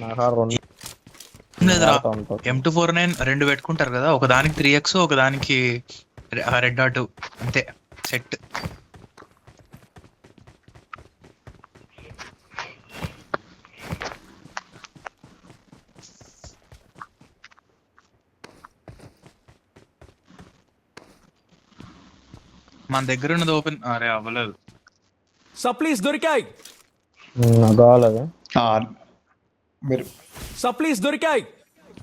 నాకు ఆ రెండు లేదురా, వాడుతూ ఉంటారు. M249 రెండు పెట్టుకుంటారు కదా, ఒక దానికి 3x ఒక దానికి రెడ్ డాట్, అంతే సెట్. మన దగ్గర ఉన్నది ఓపెన్, అరే అవ్వలేదు. సప్లీస్ దొరికాయి. నాకు కావాలి అది. మీరు సప్లీస్ దొరికాయి.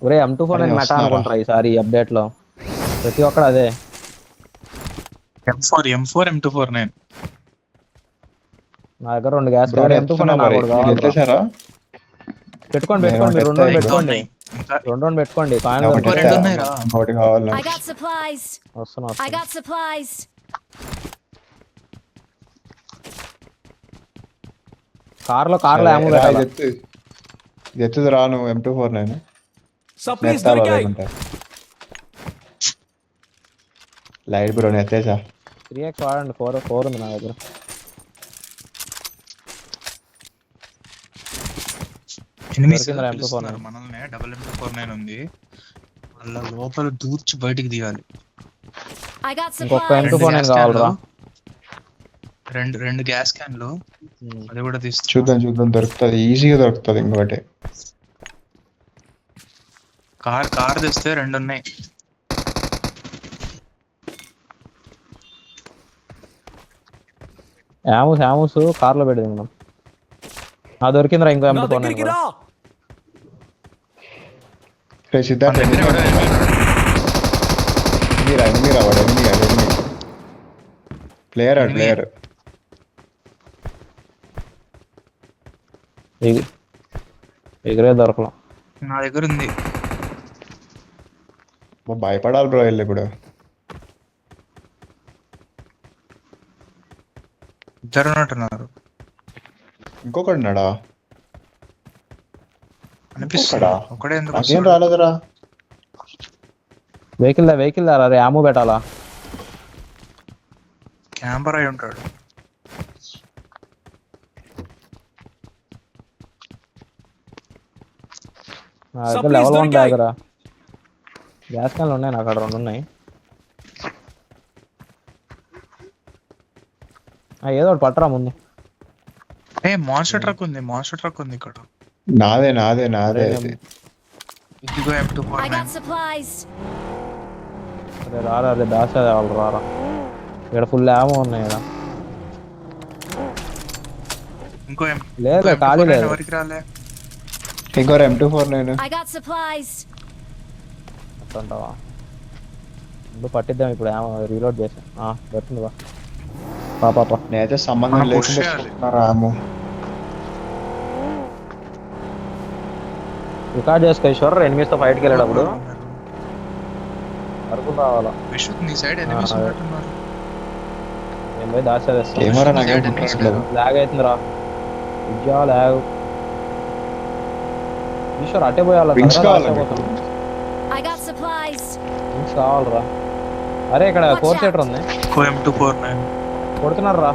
ఒరే M249 మెటా వస్తున్నారా? అనుకుంటారా ఈసారి ఈ అప్డేట్ లో ప్రతి ఒక్కడు అదే. M4 M249 నా దగ్గర రెండు గ్యాస్ బ్రో M249 నాకు ఒకటి కావాలి. ఎత్తేసారా? పెట్టుకోండి నేను పెట్టుకోండి, మీరు రెండు ఎత్తా, పెట్టుకోండి, ఇంకా రెండు పెట్టుకోండి. కాయిన్ నాకు ఇంకో ఒకటి రెండు ఎత్తా. ఉన్నాయిరా. ఇంకోటి కావాలి. I got supplies. వస్తున్నా I got supplies. కార్లో సరే, ఏమో రా, పెట్టాలా? ఇది ఎత్తుది రా నువ్వు M249. సప్లీస్ దొరికాయి. లైట్ బ్రో నేను ఎత్తేసా. 3x వాడండి, 4 ఉంది నా దగ్గర. ఎనిమిస్ దొరికిందిరా పిలుస్తున్నారు M249. మనల్ని. డబుల్ M249 ఉంది, వాళ్ళ లోపల దూర్చి బయటికి తీయాలి. I got ఇంకొక supplies. M249 కావాలరా. రెండు గ్యాస్ క్యాన్లు, అది కూడా తీస్తా. చూద్దాం దొరుకుతుంది, ఈజీగా దొరుకుతుంది. ఇంకోటి కార్ తెస్తే రెండు ఉన్నాయి. యామూస్ కార్లో పెడదాం మనం. దొరికిందిరా ఇంకో నా M249 దగ్గరికి కూడా. రా. రే మన సిద్ధార్థ్ దగ్గర ఎవడో enemy ఎనిమిరా వాడు ఎనిమి ప్లేయర్ Enemy. ప్లేయర్. ఎగిరే దొరకలం. నా దగ్గర ఉంది. భయపడాలి బ్రో వెళ్ళి ఇప్పుడు. ఇద్దరు ఉన్నట్టున్నారు ఇంకొకటి ఉన్నాడా? అనిపిస్తుందా? ఒకడే ఎందుకు నాకేం వస్తాడు? రాలేదురా. వెహికల్ అరే యాము పెట్టాలా? క్యాంపర్ అయి ఉంటాడు. నా దగ్గర Supplies లెవెల్ 1 దొరికాయి. బ్యాగ్ రా. గ్యాస్ క్యాన్లు ఉన్నాయి నాకు, అక్కడ రెండు ఉన్నాయి. ఏదో ఒకటి పట్టరా ముందు. మాన్స్టర్ ట్రక్ ఉంది ఇక్కడ. నాదే అరే, ఇదిగో I M249. got supplies. అరే రారా, అరే దాసా వాళ్ళు రారా. ఇక్కడ ఫుల్ యామో ఉన్నాయి ఇక్కడ. ఇంకో లేదు, ఖాళీ లేదు. ఎవరికి రాలే. ఇంకో M249. I got supplies. అంటావా? ముందు పట్టిద్దాం ఇప్పుడు, యామో రీలోడ్ చేసాం. దొరికింది బా. పాప నేనైతే సంబంధం మనం push లేకుండా చేయాలి. రాము. రికార్డ్ చేసుకో ఈశ్వర్. ఎనిమిదితో ఫైట్కి వెళ్ళేటప్పుడు అరుకులు రావాలా. విశ్వక్ నీ సైడ్ ఎనిమిస్ అదే. ఉన్నట్టున్నారు. నేను పోయి దాచేస్తాను. ఏమోరా నాకేం Side enemies గుర్తురావట్లేదు. లాగ్ అవుతుందిరా. విద్యా లాగ్. ఈశ్వర్ అట్టే పోయాలి. Wings కావాలా మీకు? I got supplies. రింగ్స్ కావాలరా. అరే ఇక్కడ 4 సీటర్ ఉంది, ఇంకో M249. కొడుతున్నారు రా.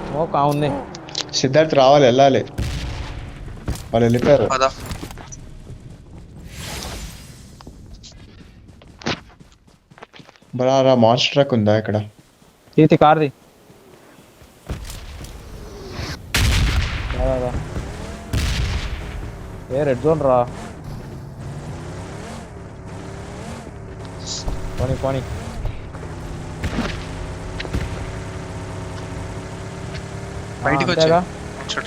స్మోక్ ఉంది. సిద్ధార్థ్ రావాలి, వెళ్ళాలి. వాళ్ళు వెళ్ళిపోయారు. పద. బరా మాన్స్టర్ ట్రక్ ఉందా ఇక్కడ? తీతి కార్ది. రెడ్ జోన్ రా. పోనీ బయటికి అంతేగా? వచ్చా.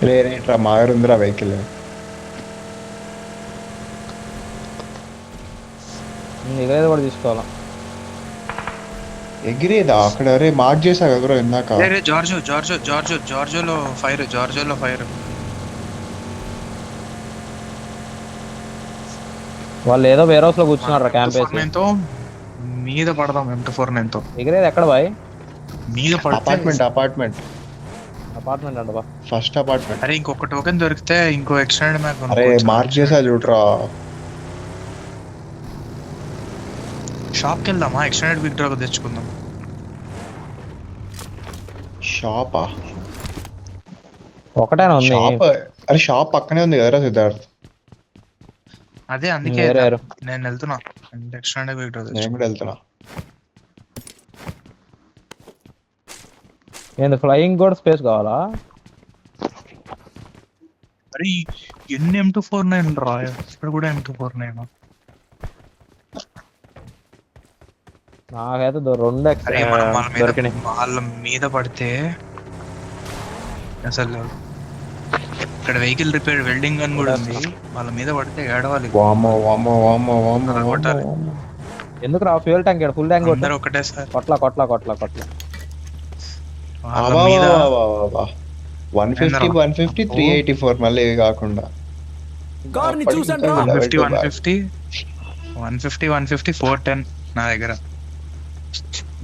రేట్రా మా దగ్గర ఉందిరా వెహికల్. ఎగరేది కూడా తీసుకోవాలా. ఎగిరేదా అక్కడ? అరే మార్క్ చేసా కదా బ్రో ఇందాక. జార్జోలో ఫైర్. వాళ్ళు ఏదో వేర్ హౌస్ లో కూర్చున్నారు క్యాంప్ వేసి. M249 మీద పడదాం. M249 తో ఎగిరేది ఎక్కడ బాయ్? మీద పడితే అపార్ట్మెంట్ అంట బా. First apartment. అరే ఇంకొక టోకెన్ దొరికితే ఇంకో ఎక్స్టెండ్ మ్యాప్ అరే మార్క్ చేసా చూడరా. షాప్కి వెళ్దామా? ఎక్స్టెండెడ్ బిగ్ డ్రాగ్ తెచ్చుకుందాం. షాపా? ఒకటేనా ఉంది? షాప్ అరే షాప్ పక్కనే ఉంది కదరా సిద్ధార్థ్. అదే అందుకే వేరే ఎవరు? నేను వెళ్తున్నా. నెక్స్ట్ సండే నేను కూడా వెళ్తున్నా. ఏంది ఫ్లయింగ్ కూడా స్పేస్ కావాలా? మరి ఎన్ని M249 రా, ఇక్కడ కూడా M249. నాకైతే రెండు అరే మనం దొరికినాయి. వాళ్ళ మీద పడితే అసలు ఇక్కడ వెహికల్ రిపేర్ వెల్డింగ్ అని కూడా ఉంది. వాళ్ళ మీద పడితే ఏడవాలి. వామ్మో వామ్మో వామ్మో వామ్మో అలా కొట్టాలి. ఎందుకు రా ఫ్యూల్ ట్యాంక్ ఫుల్ ట్యాంక్ అందరూ ఒకటే సార్. కొట్ల కొట్ల కొట్ల కొట్ల. వాళ్ళ మీద 150 150 384 మళ్ళీ ఇవి కాకుండా కార్ని చూసాను రా. 150 150 150 150 410 నా దగ్గర.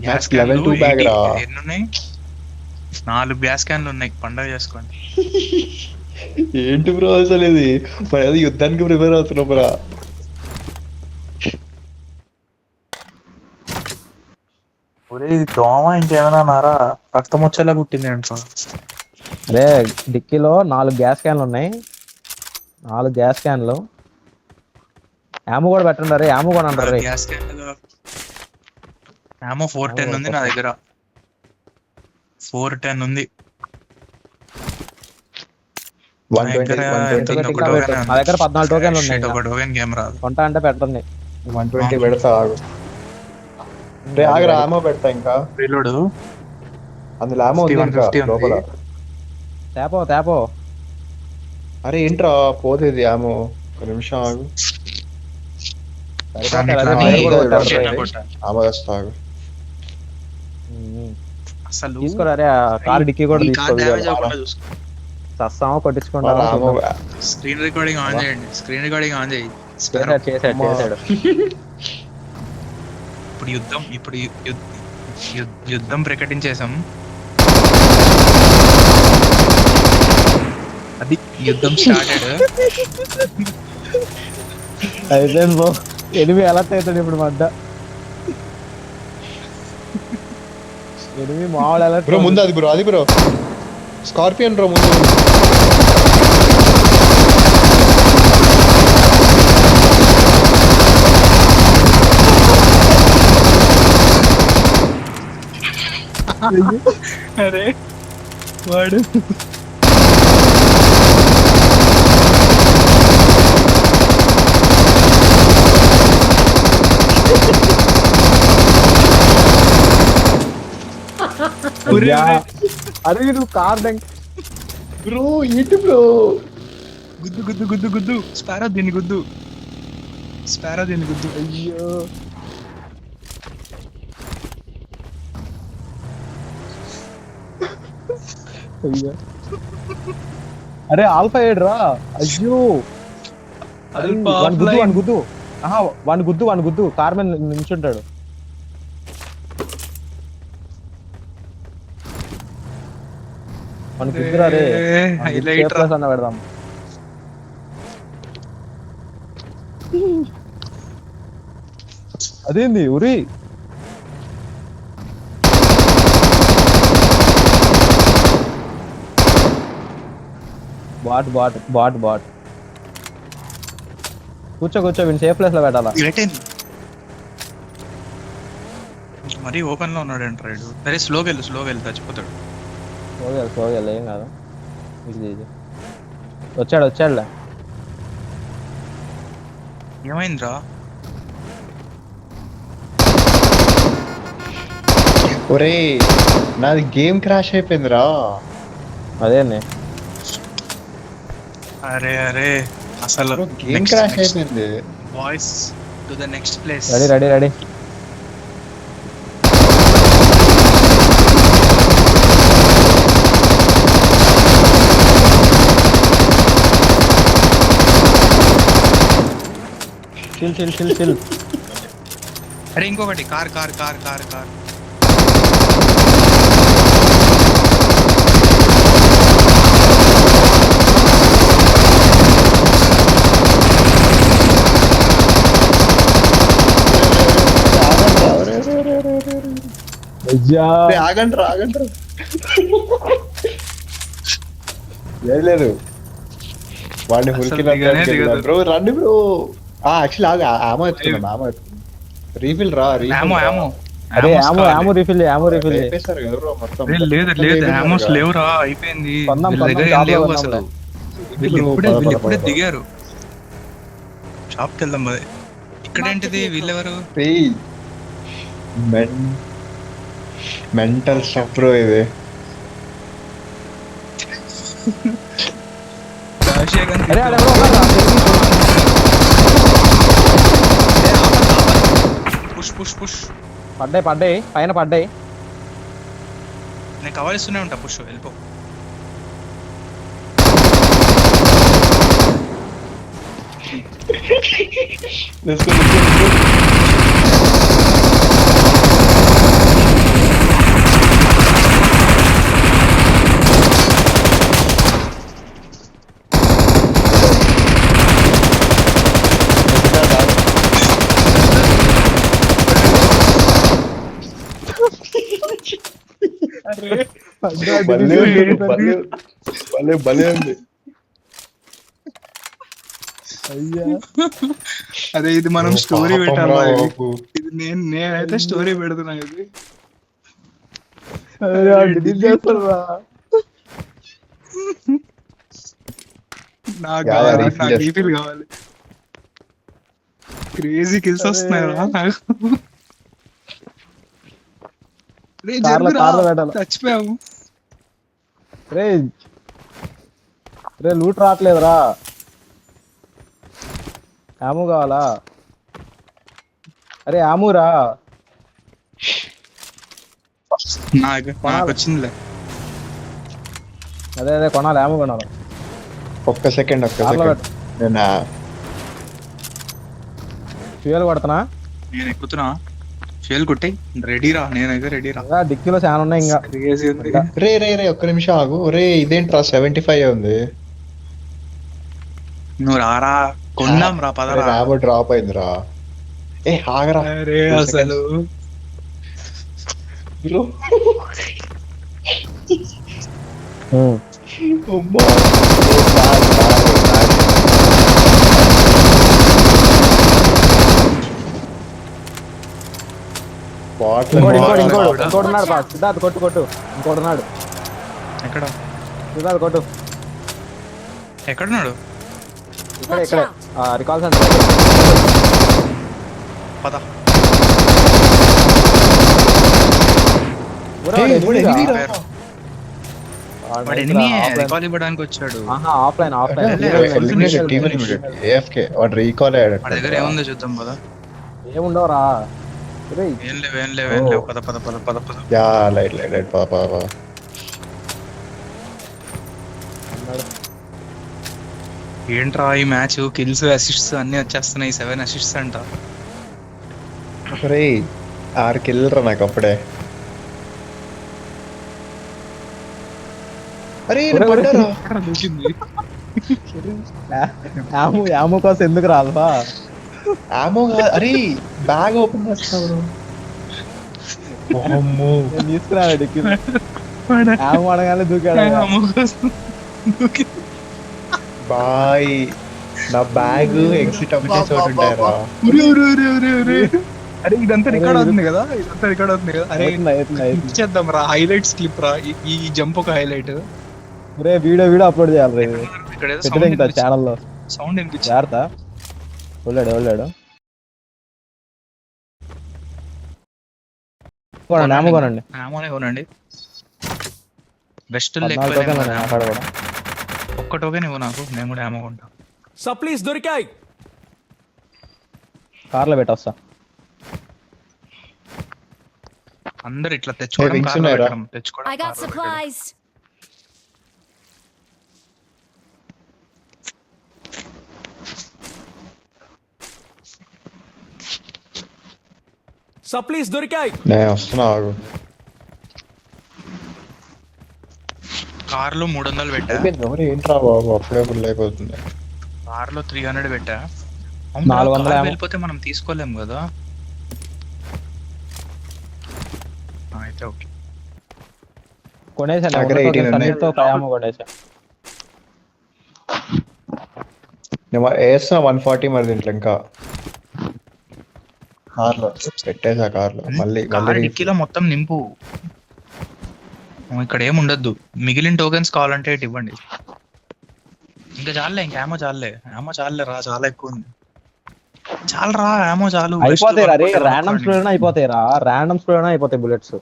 గ్యాస్ level 2 bag రా. ఎన్ని ఉన్నాయి? 4 గ్యాస్ క్యాన్లు ఉన్నాయి. పండగ చేసుకోండి. ఏంటి బ్రో అసలు ఇది? మరి అది యుద్ధానికి ప్రిపేర్ అవుతున్నాం బ్రా. ఒరే ఇది దోమ ఇంకేమైనా నారా రక్తం వచ్చేలా కుట్టింది అంట. అరే డిక్కీలో 4 గ్యాస్ క్యాన్లు ఉన్నాయి. 4 గ్యాస్ క్యాన్లు. యాము కూడా పెట్టండి. అరే యాము కూడా అంటారు. గ్యాస్ క్యాన్లు ఏమో 410 ఉంది నా దగ్గర. 410 ఉంది. 120 మా దగ్గర 14 టోకెన్లు ఉన్నాయి. ఒక టోకెన్ గేమ్ రాదు. కొంటా అంటే పెట్టండి. 120 పెడతా ఆగు. రే ఆగరా, ఆమో పెడతా ఇంకా. రీలోడ్ అందులో ఆమో ఉంది ఇంకా 150 ఉంది. లోపల. తేపో తేపో. అరే ఏంట్రా పోతేది ఆమో. ఒక నిమిషం ఆగు. దాన్ని అదే ఇట్లా మీరు కూడా కొట్టారు. కొట్టారు. కొట్టాలి. ఆమో వస్తా ఆగు. అసలు తీసుకోరా. అరే కార్ డిక్కీ కూడా ఈ కార్ డ్యామేజ్ తీసుకోవాలి. అవ్వకుండా చూసుకో. సస్తామో మరి కొట్టించుకుంటామో ఆమో స్క్రీన్ రికార్డింగ్ ఆన్ చేయండి. స్క్రీన్ రికార్డింగ్ ఆన్ చేయి. చేసాడు. ఇప్పుడు యుద్ధం ప్రకటించేసాం. అది యుద్ధం స్టార్టెడ్. అయితే ఎనిమిది ఎలా అవుతాడు ఇప్పుడు మధ్య. ఎనిమిది మామూలు ఎలా బ్రో ముందు అది బ్రో, అది బ్రో స్కార్పియన్ బ్రో ముందు. అరే వాడు అరే నువ్వు కార్ డంక్ బ్రో ఏంటి బ్రో? గుద్దు గుద్దు గుద్దు గుద్దు. స్పారో దీన్ని గుద్దు. స్పారో దీన్ని గుద్దు. అయ్యో అయ్యో. అరే ఆల్ఫా ఏడ్రా. అయ్యో వన్ గుద్దు. ఆహా వన్ గుద్దు. కార్ మీద నించుంటాడు. మన గుద్దురా రే. హైలైట్ రా. అన్న పెడదాం. అదేంది ఉరి. బాట్ బాట్ బాట్ బాట్. కూర్చో వీడిని సేఫ్ ప్లేస్ లో పెట్టాలా. మరీ ఓపెన్ లో ఉన్నాడు అంట రైడ్. సరే స్లోగా వెళ్ళు చచ్చిపోతాడు. సోగల్ ఏం కాదు. వచ్చాడులే. ఏమైందిరా? ఒరే నాది గేమ్ క్రాష్ అయిపోయిందిరా. అదేనే అరే అసలు గేమ్ క్రాష్ అయిపోయింది. Boys to the next place. Ready. Chill. అరే ఇంకొకటి కార్. అయ్యా ఆగండి లేదు వాడిని అసలు ఫుల్కి దిగనే దిగదు. బ్రో రండి బ్రో యాక్చువల్లీ ఆమె ఎత్తుకున్నాం రీఫిల్ రా యామో యామో అరే యామో రీఫిల్ వేపేశారు కదా బ్రో మొత్తం లేదు యామోస్ లేవురా, అయిపోయింది. కొందాం, వీళ్ళ దగ్గర కొందాం, ఏం లేవు షాప్లో అసలు. కొందాంలే. వీళ్ళు ఇప్పుడే దిగారు. షాప్కి వెళ్దాం మరి. ఇక్కడేంటిది వీళ్ళెవరు? మెంటల్ స్టఫ్ బ్రో ఇది. అరే అడెవరో ఉన్నారా? పుష్ పడ్డాయి పైన పడ్డాయి. నేను కవరిస్తూనే ఉంటా. పుష్ వెళ్ళిపో. Let's go. భలే ఉంది. అదే ఇది మనం స్టోరీ పాపం పెట్టాలా? రా ఇది బాబు. ఇది నేనైతే స్టోరీ పెడుతున్నా. ఇది నాకు యా, కావాలి, refill నాకు చేసుకో. రీఫిల్ కావాలి. క్రేజీ కిల్స్ వస్తున్నాయి రా నాకు. రే, కార్లో జరుగురా. పెట్టాలి. చచ్చిపోయాము. రే లూట్ రావట్లేదురా. యాము కావాలా? అరే యామురా. నాకు వచ్చిందిలే. అదే కొనాలి, యాము కొనాలి. ఒక్క సెకండ్ కార్లో పెట్టు. నేను ఫ్యూయల్ కొడుతున్నా. నేను ఎక్కుతున్నా. ఫెయిల్ కొట్టాయి. రెడీరా, నేనైతే రెడీరా. డిక్కీలో చాలా ఉన్నాయి ఇంకా. క్రేజీ ఉంది. రే ఒక్క నిమిషం ఆగు. రే ఇదేంట్రా 75 ఉంది. నువ్వు రారా, కొందాం రా, పదరా. ర్యాబో డ్రాప్ అయిందిరా. ఆగరా అరే అసలు బ్రో. ఇంకోటి ఉన్నాడు బా. సిద్ధార్థ్ కొట్టు. ఇంకోటి ఉన్నాడు. ఎక్కడ సిద్ధార్థ్ కొట్టు. ఎక్కడున్నాడు? ఇక్కడే రికాల్ సెంటర్. పద. వాడు ఎనిమి రికాల్ ఇవ్వడానికి వచ్చాడు. ఆఫ్లైన్ ఏఎఫ్కే వాడు రీకాల్ అయ్యాడు. వాడి దగ్గర ఏముందో చూద్దాం పద. ఏముండవురా. ఏం లేవు. పద. యా లైట్ పాపా. ఏంట్రా ఈ మ్యాచ్ కిల్స్ అసిస్ట్స్ అన్ని వచ్చేస్తున్నాయి. 7 అసిస్ట్స్ అంట. రే 6 కిల్లురా నాకు అప్పుడే. అరే యాము కోసం ఎందుకు రాల్ఫా? ఆమో అరే బ్యాగ్ ఓపెన్ చేస్తావు. తీసుకురాడు డిక్కీలో. యాము అడగానే దూకాడు. బాయ్ నా బ్యాగ్ ఎగ్జిట్ అవ్వే చోటు ఉంటాయరా. అరే ఇదంతా రికార్డ్ అవుతుంది కదా. అరే చేద్దాం రా, హైలైట్స్ క్లిప్ రా. ఈ జంప్ ఒక హైలైట్. వీడియో అప్లోడ్ చేయాలి. ఇక్కడ ఛానల్లో సౌండ్ వినిపించింది. జాగ్రత్త. వెళ్ళాడు. కొనండి. ఆమోనే కొనండి. బెస్ట్ కూడా ఒక్క టోకెన్ ఇవ్వు నాకు, నేను కూడా ఆమో కొంటా. సప్లీస్ దొరికాయి. కార్లో పెట్టొస్తా. అందరు ఇట్లా తెచ్చుకోవడం. I got supplies. సప్లీస్ దొరికాయి. నేను వస్తున్నా ఆగు. కార్లో 300 పెట్టా. ఏంట్రా బాబు అప్పుడే ఫుల్ అయిపోతుంది. కార్లో 300 పెట్టా. 400 వెళ్ళిపోతే మనం తీసుకోలేము కదా. అయితే కొనేసాను దగ్గర 18 ఉన్నాయి. సన్నీతో కయామో కొనేసా. నేను వేస్తున్నా 140 మరి దీంట్లో ఇంకా కార్లో పెట్టేసా కార్లో మళ్ళీ కార్ డిక్కీలో మొత్తం నింపు. ఇక్కడ ఏం ఉండద్దు. మిగిలిన టోకెన్స్ కావాలంటే ఇటు ఇవ్వండి. ఇంకా చాలే, ఇంకా ఏమో చాలే రా, చాలా ఎక్కువ ఉంది. చాలు రా, ఏమో చాలు. అయిపోతాయి రా, ర్యాండమ్ స్ప్రేనా అయిపోతాయి రా, ర్యాండమ్ స్ప్రేనా అయిపోతాయి బుల్లెట్స్.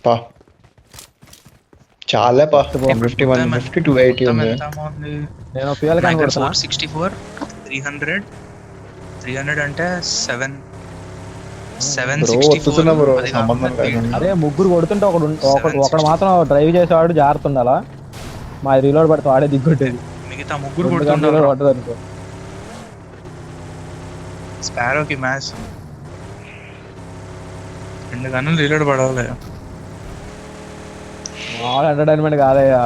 పా చాలా పా 150 150 280 ఉంది. నేను ఫ్యూయల్ క్యాన్ కొడుతున్నా. 464 300 అంటే 764. బ్రో సంబంధం లేదు. అరే ముగ్గురు కొడుతుంటే ఒకడు మాత్రం డ్రైవ్ చేసేవాడు జాగ్రత్త ఉండాలా. మా రీలోడ్ పడితే వాడే దిగ్గొట్టేది. మిగతా ముగ్గురు కొడుతున్నారు. పట్టదనుకో స్పారోకి మ్యాచ్ 2 గన్నులు రీలోడ్ పడవాలి. మామూలు ఎంటర్టైన్మెంట్ కాదయ్యా.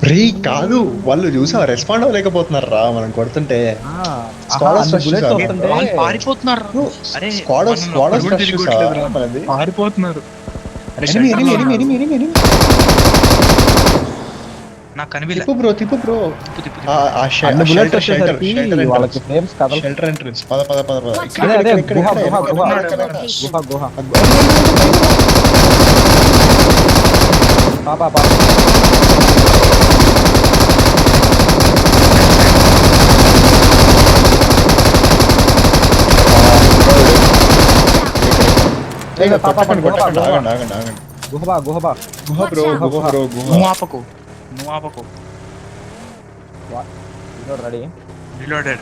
రే కాదు, వాళ్ళు చూసా రెస్పాండ్ అవ్వలేకపోతున్నారు రా మనం కొడుతుంటే. బుల్లెట్స్ వస్తుంటే వాళ్ళు పారిపోతున్నారు. అరే పారిపోతున్నారు. నాకు కనిపించలేదు. తిప్పు బ్రో అన్ని బుల్లెట్స్ వచ్చేసరికి వాళ్ళకి ఫ్రేమ్స్ కదలు. షెల్టర్ ఎంట్రన్స్ పద అదే గుహ పాపా గుహ బ్రో నువ్వు ఆపకు. Ready reloaded.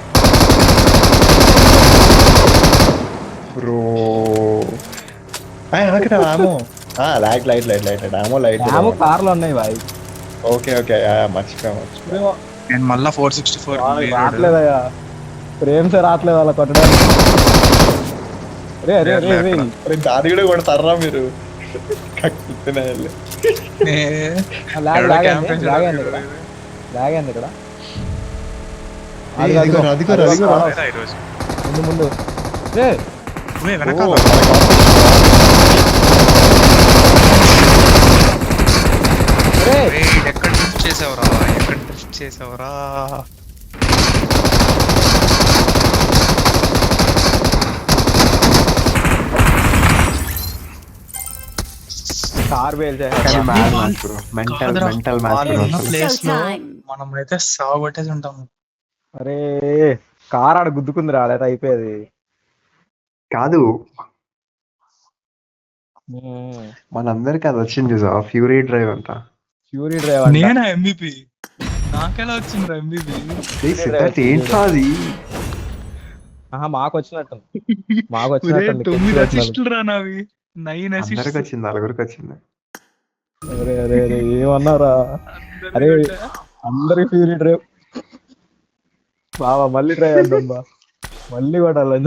బ్రో ఆమో లైట్ ఆమో కార్లు ఉన్నాయి బాయ్. ఓకే మర్చిపోయా. నేను మళ్ళా 464 రావట్లేదయ్యా, ఫ్రేమ్స్ రావట్లేదు వాళ్ళ కొట్టడానికి. దారి కూడా కొడతారా మీరు? లాగండి ఇక్కడ ముందు వెనకాల ఎక్కడ డ్రిఫ్ట్ చేసావురా? కార్ వేల్ ప్లేస్ లో మనమైతే సాగొట్టేసి ఉంటాము. అరే కార్ ఆడ గుద్దుకుంది రాలేదు, అయిపోయేది కాదు. మనందరికి అది వచ్చింది చూసా, ఫ్యూరీ డ్రైవ్ అంట. ఫ్యూరీ డ్రైవ్ నేనా MVP? నాకెలా వచ్చిందిరా MVP? ఏంట్రా అది? మాకు వచ్చినట్టు 9 అసిస్టులు రా నావి. 9 అసిస్టులు వచ్చింది, నలుగురికి వచ్చింది. అరే ఏమన్నారా? అరే అందరి ఫ్యూరీ డ్రైవ్ బాబా, మళ్ళీ ట్రై చేద్దాం బా, మళ్ళీ కొట్టాలి.